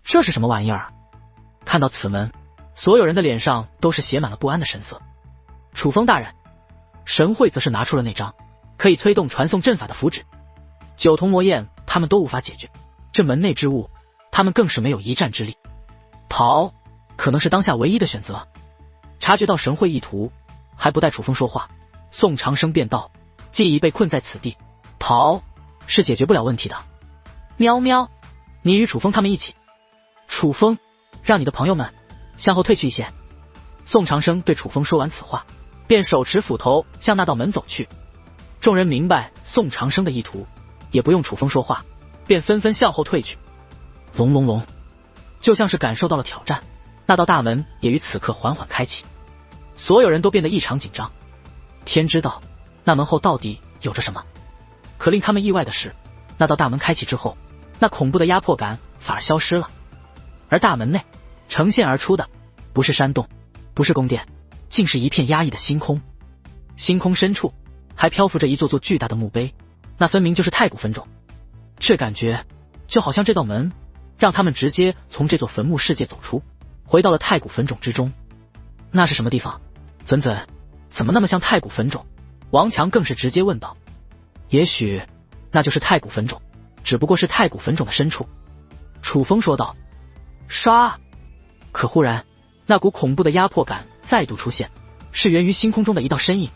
这是什么玩意儿？看到此门，所有人的脸上都是写满了不安的神色。楚风大人，神会则是拿出了那张可以催动传送阵法的符纸。九童魔焰他们都无法解决，这门内之物，他们更是没有一战之力。逃，可能是当下唯一的选择。察觉到神会意图，还不待楚风说话，宋长生便道：既已被困在此地，逃是解决不了问题的。喵喵，你与楚风他们一起。楚风，让你的朋友们向后退去一些。宋长生对楚风说完此话，便手持斧头向那道门走去。众人明白宋长生的意图，也不用楚风说话，便纷纷向后退去。隆隆隆，就像是感受到了挑战，那道大门也于此刻缓缓开启。所有人都变得异常紧张，天知道那门后到底有着什么。可令他们意外的是，那道大门开启之后，那恐怖的压迫感反而消失了。而大门内呈现而出的不是山洞，不是宫殿，竟是一片压抑的星空。星空深处还漂浮着一座座巨大的墓碑，那分明就是太古坟冢。这感觉就好像这道门让他们直接从这座坟墓世界走出，回到了太古坟冢之中。那是什么地方？怎么那么像太古坟冢？王强更是直接问道。也许那就是太古坟冢，只不过是太古坟冢的深处。楚风说道。唰！可忽然那股恐怖的压迫感再度出现，是源于星空中的一道身影。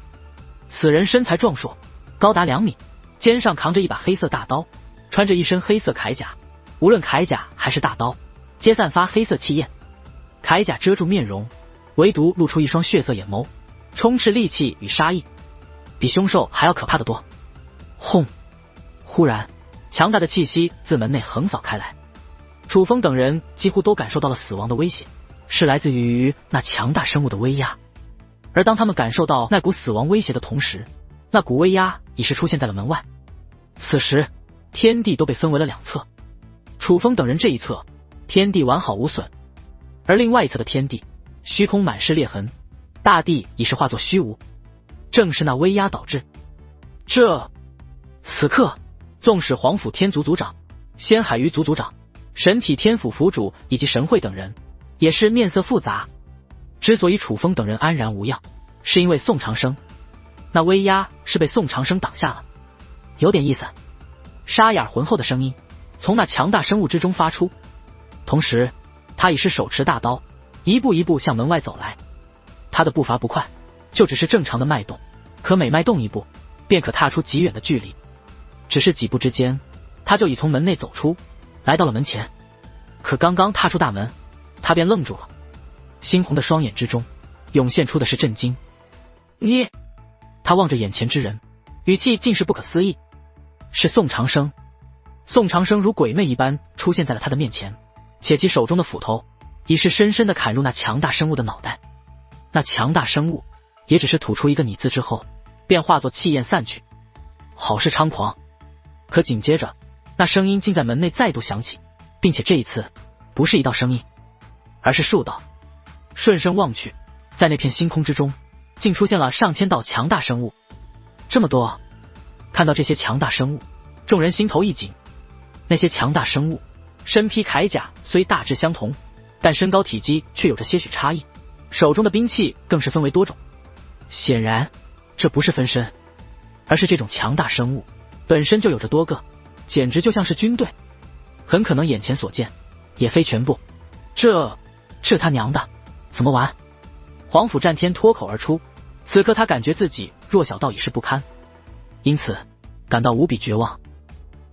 此人身材壮硕，高达2米，肩上扛着一把黑色大刀，穿着一身黑色铠甲，无论铠甲还是大刀皆散发黑色气焰。铠甲遮住面容，唯独露出一双血色眼眸，充斥戾气与杀意，比凶兽还要可怕得多。轰！忽然强大的气息自门内横扫开来，楚风等人几乎都感受到了死亡的威胁，是来自于那强大生物的威压。而当他们感受到那股死亡威胁的同时，那股威压已是出现在了门外。此时天地都被分为了两侧，楚风等人这一侧天地完好无损，而另外一侧的天地虚空满是裂痕，大地已是化作虚无，正是那威压导致。此刻纵使黄府天族族长、仙海鱼族族长、神体天府府主以及神会等人也是面色复杂。之所以楚风等人安然无恙，是因为宋长生，那威压是被宋长生挡下了。有点意思。沙哑浑厚的声音从那强大生物之中发出，同时他已是手持大刀，一步一步向门外走来。他的步伐不快，就只是正常的脉动，可每迈动一步便可踏出极远的距离。只是几步之间，他就已从门内走出，来到了门前。可刚刚踏出大门，他便愣住了，猩红的双眼之中涌现出的是震惊。你！他望着眼前之人，语气竟是不可思议。是宋长生。宋长生如鬼魅一般出现在了他的面前，且其手中的斧头已是深深地砍入那强大生物的脑袋。那强大生物也只是吐出一个你字之后，便化作气焰散去。好是猖狂！可紧接着那声音竟在门内再度响起，并且这一次不是一道声音，而是数道。顺声望去，在那片星空之中竟出现了上千道强大生物。这么多！看到这些强大生物，众人心头一紧。那些强大生物身披铠甲虽大致相同，但身高体积却有着些许差异，手中的兵器更是分为多种。显然这不是分身，而是这种强大生物本身就有着多个，简直就像是军队。很可能眼前所见也非全部。这他娘的怎么玩？黄甫战天脱口而出。此刻他感觉自己弱小到已是不堪，因此感到无比绝望。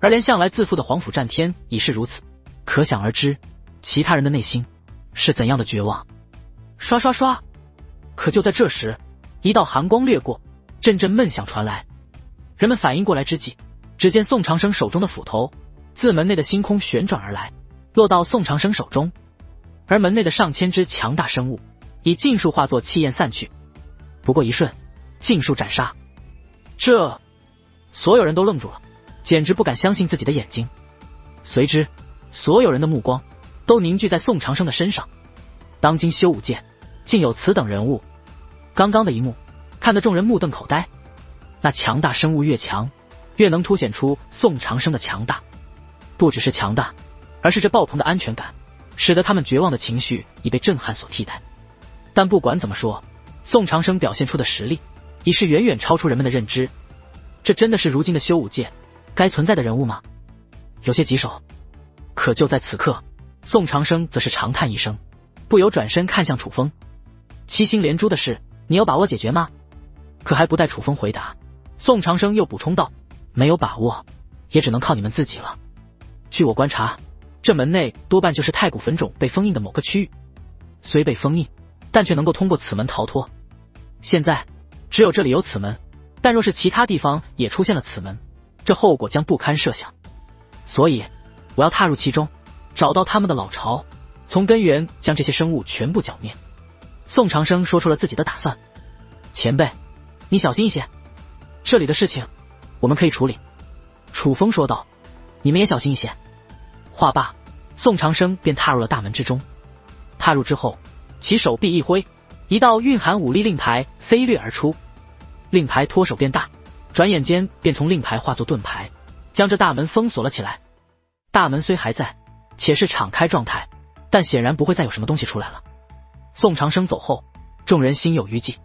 而连向来自负的黄甫战天已是如此，可想而知其他人的内心是怎样的绝望。刷刷刷！可就在这时，一道寒光掠过，阵阵闷响传来。人们反应过来之际，只见宋长生手中的斧头自门内的星空旋转而来，落到宋长生手中，而门内的上千只强大生物已尽数化作气焰散去。不过一瞬，尽数斩杀。所有人都愣住了，简直不敢相信自己的眼睛。随之所有人的目光都凝聚在宋长生的身上。当今修武界竟有此等人物！刚刚的一幕看得众人目瞪口呆。那强大生物越强，越能凸显出宋长生的强大。不只是强大，而是这爆棚的安全感，使得他们绝望的情绪已被震撼所替代。但不管怎么说，宋长生表现出的实力已是远远超出人们的认知。这真的是如今的修武界该存在的人物吗？有些棘手。可就在此刻，宋长生则是长叹一声，不由转身看向楚风。七星连珠的事，你有把握解决吗？可还不待楚风回答，宋长生又补充道，没有把握，也只能靠你们自己了。据我观察，这门内多半就是太古坟冢被封印的某个区域，虽被封印，但却能够通过此门逃脱。现在只有这里有此门，但若是其他地方也出现了此门，这后果将不堪设想。所以我要踏入其中，找到他们的老巢，从根源将这些生物全部剿灭。宋长生说出了自己的打算。前辈，你小心一些，这里的事情我们可以处理。楚风说道，你们也小心一些。话罢，宋长生便踏入了大门之中。踏入之后，其手臂一挥，一道蕴含武力令牌飞掠而出，令牌脱手变大，转眼间便从令牌化作盾牌，将这大门封锁了起来。大门虽还在，且是敞开状态，但显然不会再有什么东西出来了。宋长生走后，众人心有余悸，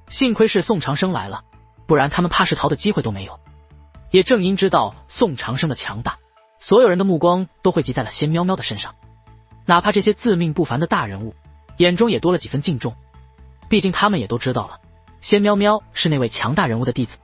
幸亏是宋长生来了，不然他们怕是逃的机会都没有。也正因知道宋长生的强大，所有人的目光都汇集在了仙喵喵的身上，哪怕这些自命不凡的大人物，眼中也多了几分敬重。毕竟他们也都知道了，仙喵喵是那位强大人物的弟子。